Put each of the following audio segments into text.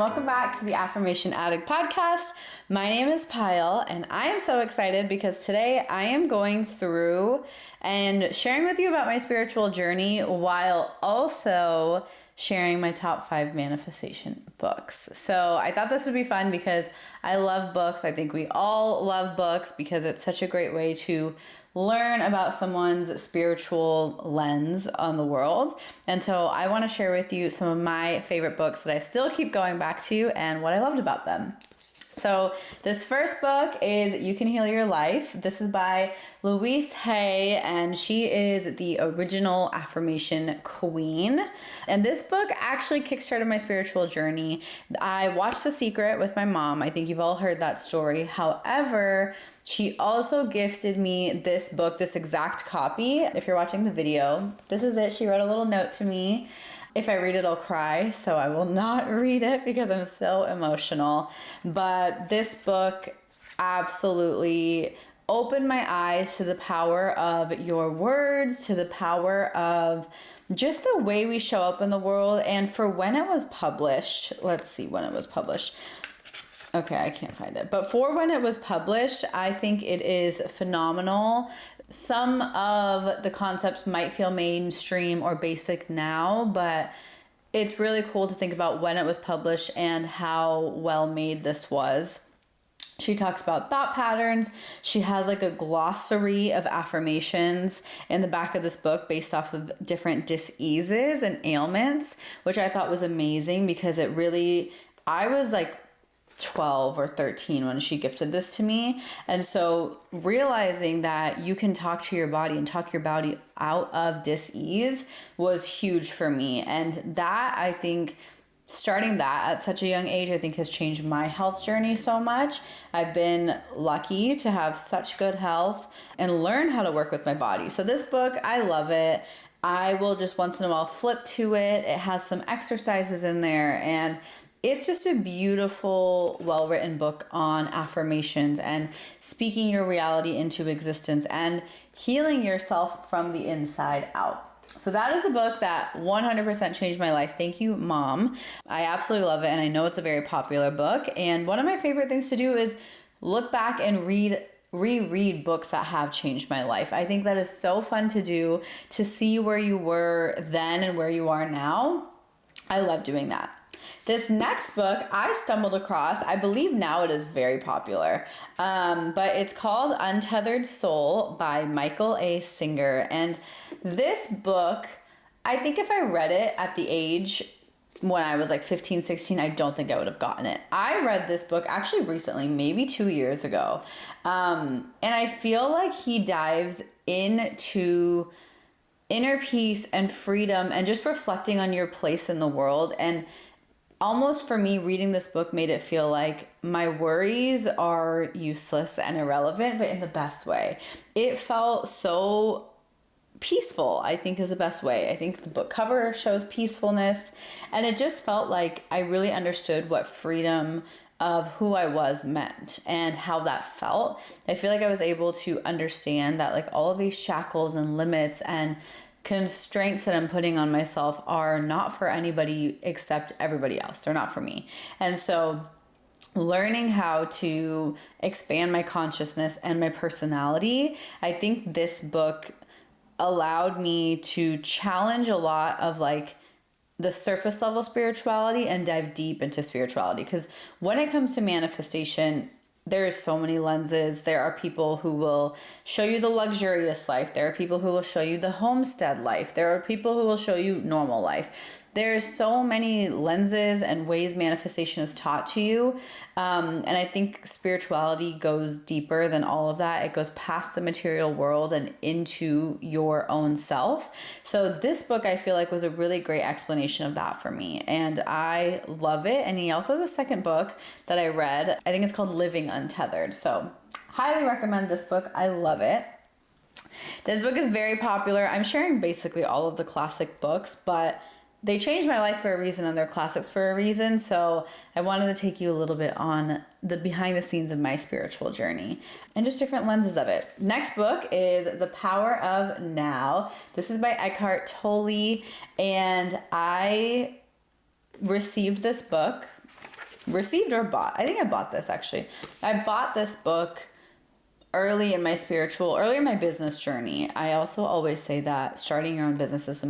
welcome back to the Affirmation Addict podcast. My name is Pyle, and I am so excited because today I am going through and sharing with you about my spiritual journey while also sharing my top 5 manifestation books. So I thought this would be fun because I love books. I think we all love books because it's such a great way to learn about someone's spiritual lens on the world. And so I want to share with you some of my favorite books that I still keep going back to and what I loved about them. So this first book is You Can Heal Your Life. This is by Louise Hay, and she is the original affirmation queen. And this book actually kickstarted my spiritual journey. I watched The Secret with my mom. I think you've all heard that story. However, she also gifted me this book, this exact copy. If you're watching the video, this is it. She wrote a little note to me. If I read it, I'll cry, so I will not read it because I'm so emotional. But this book absolutely opened my eyes to the power of your words, to the power of just the way we show up in the world. And for when it was published, let's see when it was published. Okay, I can't find it. But for when it was published, I think it is phenomenal. Some of the concepts might feel mainstream or basic now, but it's really cool to think about when it was published and how well made this was. She talks about thought patterns. She has like a glossary of affirmations in the back of this book based off of different diseases and ailments, which I thought was amazing because it really, I was like 12 or 13 when she gifted this to me. And so realizing that you can talk to your body and talk your body out of dis-ease was huge for me. And that, I think, starting that at such a young age, I think has changed my health journey so much. I've been lucky to have such good health and learn how to work with my body. So this book, I love it. I will just once in a while flip to it. It has some exercises in there, and it's just a beautiful, well-written book on affirmations and speaking your reality into existence and healing yourself from the inside out. So that is the book that 100% changed my life. Thank you, Mom. I absolutely love it, and I know it's a very popular book. And one of my favorite things to do is look back and reread books that have changed my life. I think that is so fun to do, to see where you were then and where you are now. I love doing that. This next book I stumbled across, I believe now it is very popular, but it's called Untethered Soul by Michael A. Singer. And this book, I think if I read it at the age when I was like 15, 16, I don't think I would have gotten it. I read this book actually recently, maybe 2 years ago, and I feel like he dives into inner peace and freedom and just reflecting on your place in the world. And almost for me, reading this book made it feel like my worries are useless and irrelevant, but in the best way. It felt so peaceful, I think is the best way. I think the book cover shows peacefulness, and it just felt like I really understood what freedom of who I was meant and how that felt. I feel like I was able to understand that like all of these shackles and limits and constraints that I'm putting on myself are not for anybody except everybody else. They're not for me. And so learning how to expand my consciousness and my personality, I think this book allowed me to challenge a lot of like the surface level spirituality and dive deep into spirituality. Because when it comes to manifestation, there's so many lenses. There are people who will show you the luxurious life. There are people who will show you the homestead life. There are people who will show you normal life. There's so many lenses and ways manifestation is taught to you. And I think spirituality goes deeper than all of that. It goes past the material world and into your own self. So this book, I feel like, was a really great explanation of that for me. And I love it. And he also has a second book that I read. I think it's called Living Untethered. So highly recommend this book. I love it. This book is very popular. I'm sharing basically all of the classic books, but they changed my life for a reason and they're classics for a reason. So I wanted to take you a little bit on the behind the scenes of my spiritual journey and just different lenses of it. Next book is The Power of Now. This is by Eckhart Tolle, and I received this book received or bought. I think I bought this actually. I bought this book early in my business journey. I also always say that starting your own business is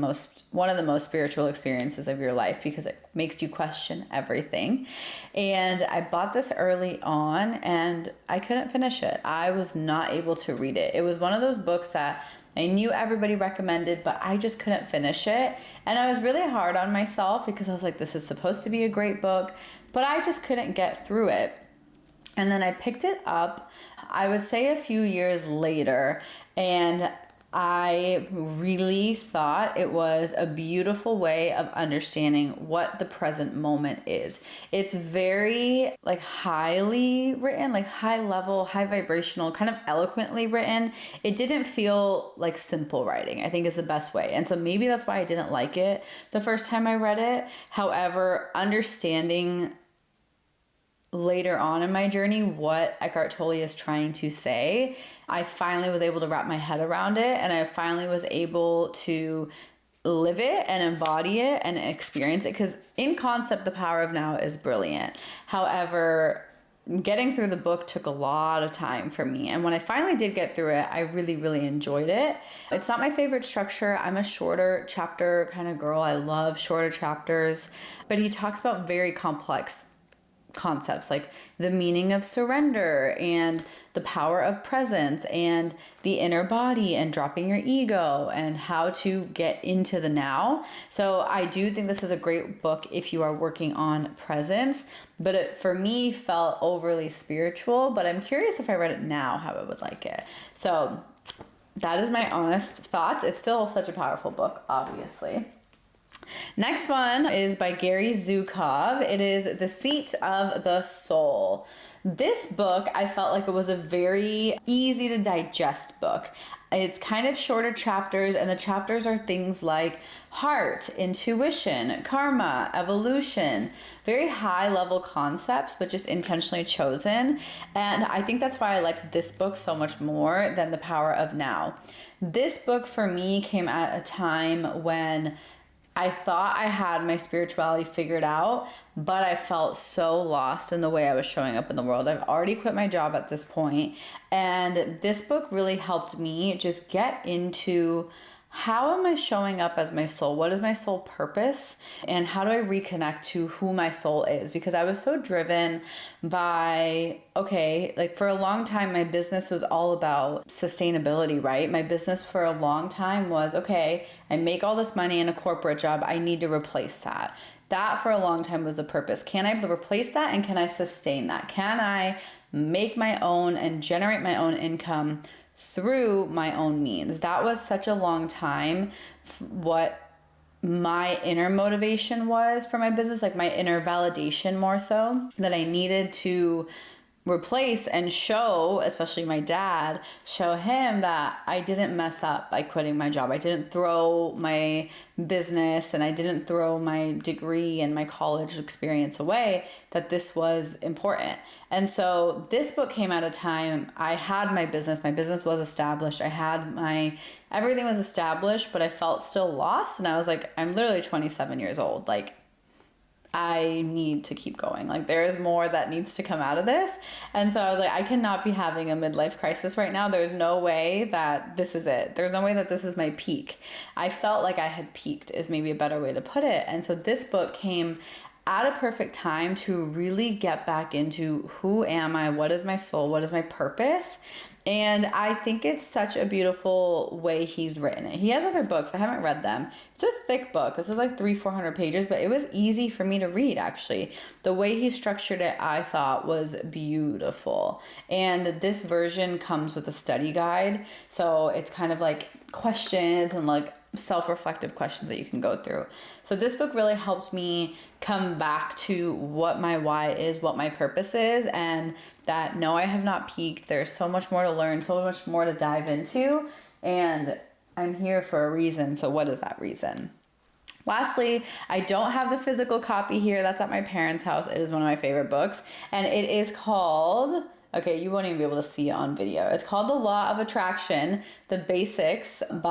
one of the most spiritual experiences of your life because it makes you question everything. And I bought this early on and I couldn't finish it. I was not able to read it. It was one of those books that I knew everybody recommended, but I just couldn't finish it. And I was really hard on myself because I was like, this is supposed to be a great book, but I just couldn't get through it. And then I picked it up, I would say a few years later, and I really thought it was a beautiful way of understanding what the present moment is. It's very like highly written, like high level, high vibrational, kind of eloquently written. It didn't feel like simple writing, I think is the best way. And so maybe that's why I didn't like it the first time I read it. However, understanding later on in my journey what Eckhart Tolle is trying to say, I finally was able to wrap my head around it, and I finally was able to live it and embody it and experience it, because in concept the power of now is brilliant. However, getting through the book took a lot of time for me, and when I finally did get through it, I really enjoyed it. It's not my favorite structure. I'm a shorter chapter kind of girl. I love shorter chapters, but he talks about very complex concepts like the meaning of surrender and the power of presence and the inner body and dropping your ego and how to get into the now. So I do think this is a great book if you are working on presence, but it for me felt overly spiritual, but I'm curious if I read it now how I would like it. So that is my honest thoughts. It's still such a powerful book, obviously. Next one is by Gary Zukov. It is The Seat of the Soul. This book, I felt like it was a very easy to digest book. It's kind of shorter chapters, and the chapters are things like heart, intuition, karma, evolution, very high level concepts, but just intentionally chosen. And I think that's why I liked this book so much more than The Power of Now. This book for me came at a time when I thought I had my spirituality figured out, but I felt so lost in the way I was showing up in the world. I've already quit my job at this point, and this book really helped me just get into how am I showing up as my soul? What is my soul purpose? And how do I reconnect to who my soul is? Because I was so driven by, like for a long time, my business was all about sustainability, right? My business for a long time was, I make all this money in a corporate job. I need to replace that. That for a long time was a purpose. Can I replace that? And can I sustain that? Can I make my own and generate my own income through my own means? That was such a long time what my inner motivation was for my business, like my inner validation more so, that I needed to replace and show, especially my dad, show him that I didn't mess up by quitting my job. I didn't throw my business and I didn't throw my degree and my college experience away, that this was important. And so this book came at a time I had my business was established. Everything was established, but I felt still lost. And I was like, I'm literally 27 years old. Like, I need to keep going. Like, there is more that needs to come out of this. And so I was like, I cannot be having a midlife crisis right now. There's no way that this is it. There's no way that this is my peak. I felt like I had peaked is maybe a better way to put it. And so this book came at a perfect time to really get back into who am I? What is my soul? What is my purpose? And I think it's such a beautiful way he's written it. He has other books. I haven't read them. It's a thick book. This is like 300-400 pages, but it was easy for me to read, actually. The way he structured it, I thought, was beautiful. And this version comes with a study guide. So it's kind of like questions and like self-reflective questions that you can go through. So this book really helped me come back to what my why is, what my purpose is, and that no, I have not peaked. There's so much more to learn, so much more to dive into, and I'm here for a reason. So what is that reason? Lastly, I don't have the physical copy here. That's at my parents' house. It is one of my favorite books, and it is called, you won't even be able to see it on video. It's called The Law of Attraction, The Basics of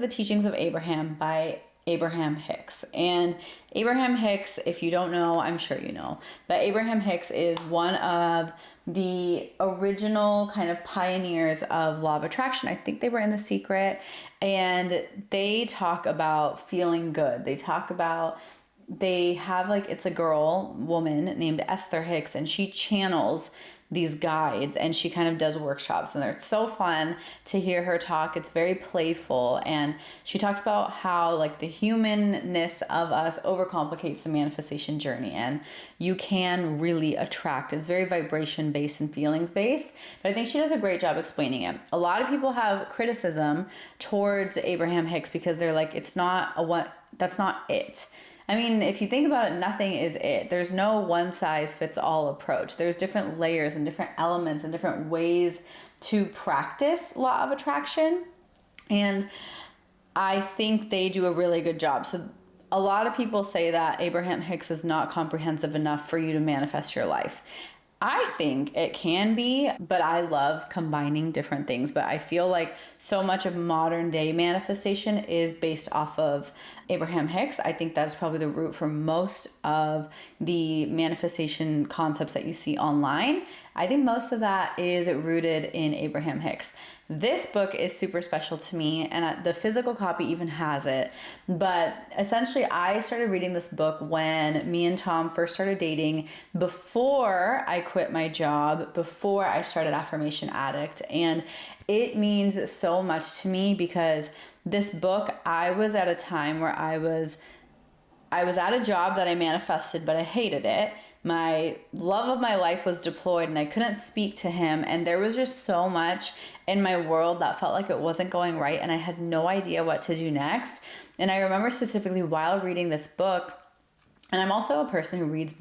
the Teachings of Abraham by Abraham Hicks. And Abraham Hicks, if you don't know, I'm sure you know, that Abraham Hicks is one of the original kind of pioneers of law of attraction. I think they were in The Secret, and they talk about feeling good. They have like, it's a woman named Esther Hicks, and she channels these guides and she kind of does workshops, and they're so fun to hear her talk. It's very playful, and she talks about how like the humanness of us overcomplicates the manifestation journey, and you can really attract. It's very vibration based and feelings based, but I think she does a great job explaining it. A lot of people have criticism towards Abraham Hicks because they're like, that's not it. I mean, if you think about it, nothing is it. There's no one size fits all approach. There's different layers and different elements and different ways to practice law of attraction. And I think they do a really good job. So a lot of people say that Abraham Hicks is not comprehensive enough for you to manifest your life. I think it can be, but I love combining different things. But I feel like so much of modern day manifestation is based off of Abraham Hicks. I think that's probably the root for most of the manifestation concepts that you see online. I think most of that is rooted in Abraham Hicks. This book is super special to me, and the physical copy even has it. But essentially, I started reading this book when me and Tom first started dating, before I quit my job, before I started Affirmation Addict. And it means so much to me because this book, I was at a time where I was at a job that I manifested, but I hated it. My love of my life was deployed and I couldn't speak to him. And there was just so much in my world that felt like it wasn't going right. And I had no idea what to do next. And I remember specifically while reading this book, and I'm also a person who reads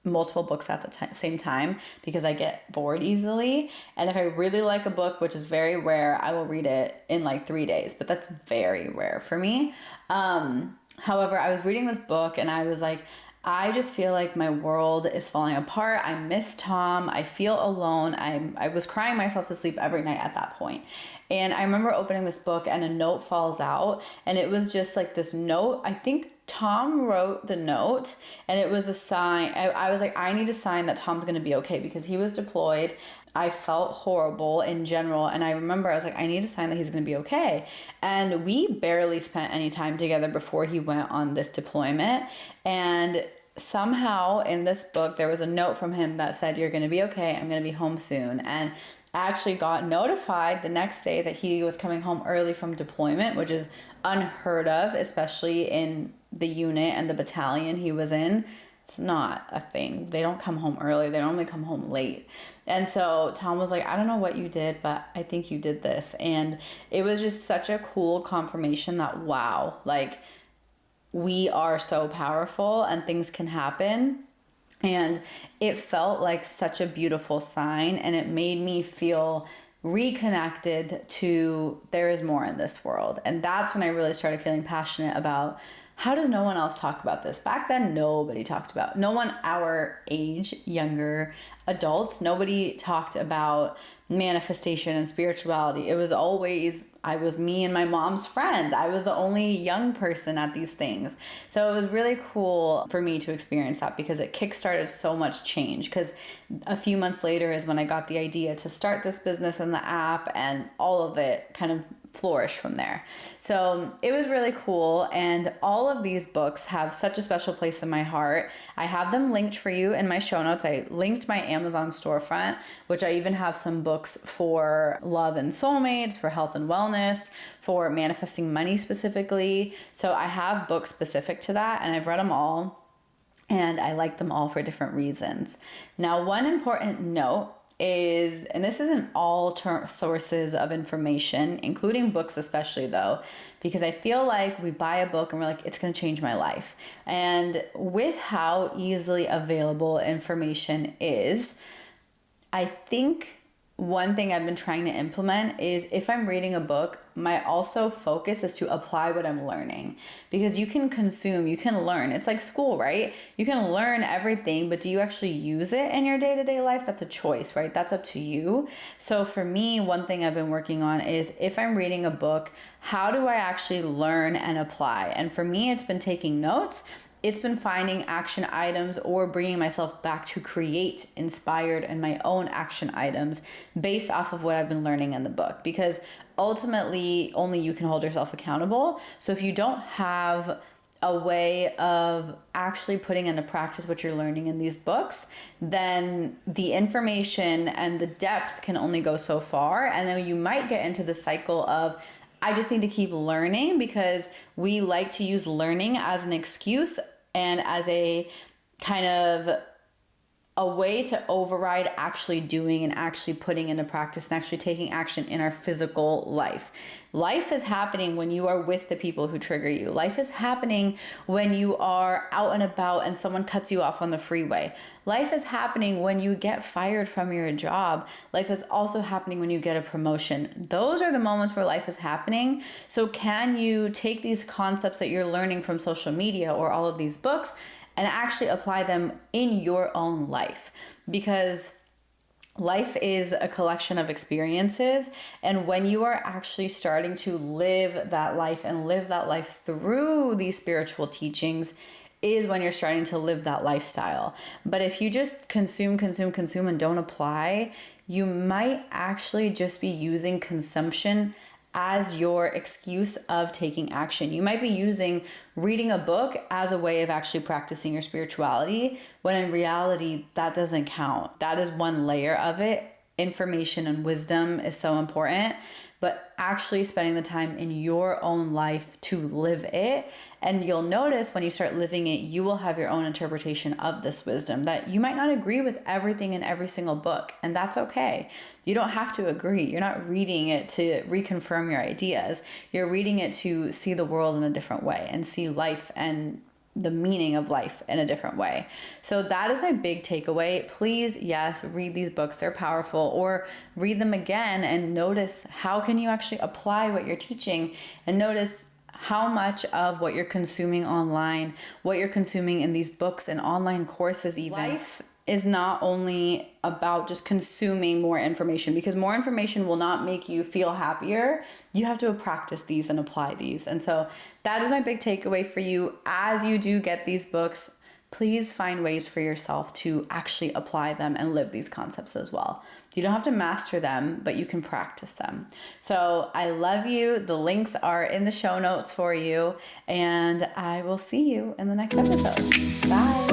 multiple books at the same time because I get bored easily. And if I really like a book, which is very rare, I will read it in like 3 days, but that's very rare for me. However, I was reading this book and I was like, I just feel like my world is falling apart. I miss Tom. I feel alone. I was crying myself to sleep every night at that point. And I remember opening this book and a note falls out, and it was just like this note. I think Tom wrote the note, and it was a sign. I was like, I need a sign that Tom's going to be okay because he was deployed. I felt horrible in general. And I remember I was like, I need a sign that he's going to be okay. And we barely spent any time together before he went on this deployment. And somehow in this book, there was a note from him that said, you're going to be okay. I'm going to be home soon. And I actually got notified the next day that he was coming home early from deployment, which is unheard of, especially in the unit and the battalion he was in. It's not a thing. They don't come home early. They normally come home late. And so Tom was like, I don't know what you did, but I think you did this. And it was just such a cool confirmation that, wow, like we are so powerful and things can happen. And it felt like such a beautiful sign, and it made me feel reconnected to there is more in this world. And that's when I really started feeling passionate about, how does no one else talk about this? Back then, nobody talked about, no one our age, younger adults, nobody talked about manifestation and spirituality. It was always, I was me and my mom's friend. I was the only young person at these things. So it was really cool for me to experience that because it kickstarted so much change. Because a few months later is when I got the idea to start this business and the app, and all of it kind of flourished from there. So it was really cool. And all of these books have such a special place in my heart. I have them linked for you in my show notes. I linked my Amazon storefront, which I even have some books for love and soulmates, for health and wellness, for manifesting money specifically. So I have books specific to that, and I've read them all, and I like them all for different reasons. Now, one important note is, and this isn't all sources of information, including books especially though, because I feel like we buy a book and we're like, it's going to change my life. And with how easily available information is, I think one thing I've been trying to implement is if I'm reading a book, my also focus is to apply what I'm learning, because you can consume, you can learn. It's like school, right? You can learn everything, but do you actually use it in your day-to-day life? That's a choice, right? That's up to you. So for me, one thing I've been working on is if I'm reading a book, how do I actually learn and apply? And for me, it's been taking notes. It's been finding action items or bringing myself back to create inspired and my own action items based off of what I've been learning in the book, because ultimately only you can hold yourself accountable. So if you don't have a way of actually putting into practice what you're learning in these books, then the information and the depth can only go so far. And then you might get into the cycle of, I just need to keep learning, because we like to use learning as an excuse and as a kind of a way to override actually doing and actually putting into practice and actually taking action in our physical life. Life is happening when you are with the people who trigger you. Life is happening when you are out and about and someone cuts you off on the freeway. Life is happening when you get fired from your job. Life is also happening when you get a promotion. Those are the moments where life is happening. So can you take these concepts that you're learning from social media or all of these books and actually apply them in your own life? Because life is a collection of experiences, and when you are actually starting to live that life and live that life through these spiritual teachings is when you're starting to live that lifestyle. But if you just consume and don't apply, you might actually just be using consumption as your excuse of taking action. You might be using reading a book as a way of actually practicing your spirituality, when in reality, that doesn't count. That is one layer of it. Information and wisdom is so important, but actually spending the time in your own life to live it. And you'll notice when you start living it, you will have your own interpretation of this wisdom, that you might not agree with everything in every single book, and that's okay. You don't have to agree. You're not reading it to reconfirm your ideas. You're reading it to see the world in a different way and see life and the meaning of life in a different way. So that is my big takeaway. Please, yes, read these books. They're powerful. Or read them again and notice how can you actually apply what you're teaching, and notice how much of what you're consuming online, what you're consuming in these books and online courses even. Life is not only about just consuming more information, because more information will not make you feel happier. You have to practice these and apply these. And so that is my big takeaway for you. As you do get these books, please find ways for yourself to actually apply them and live these concepts as well. You don't have to master them, but you can practice them. So I love you. The links are in the show notes for you, and I will see you in the next episode. Bye.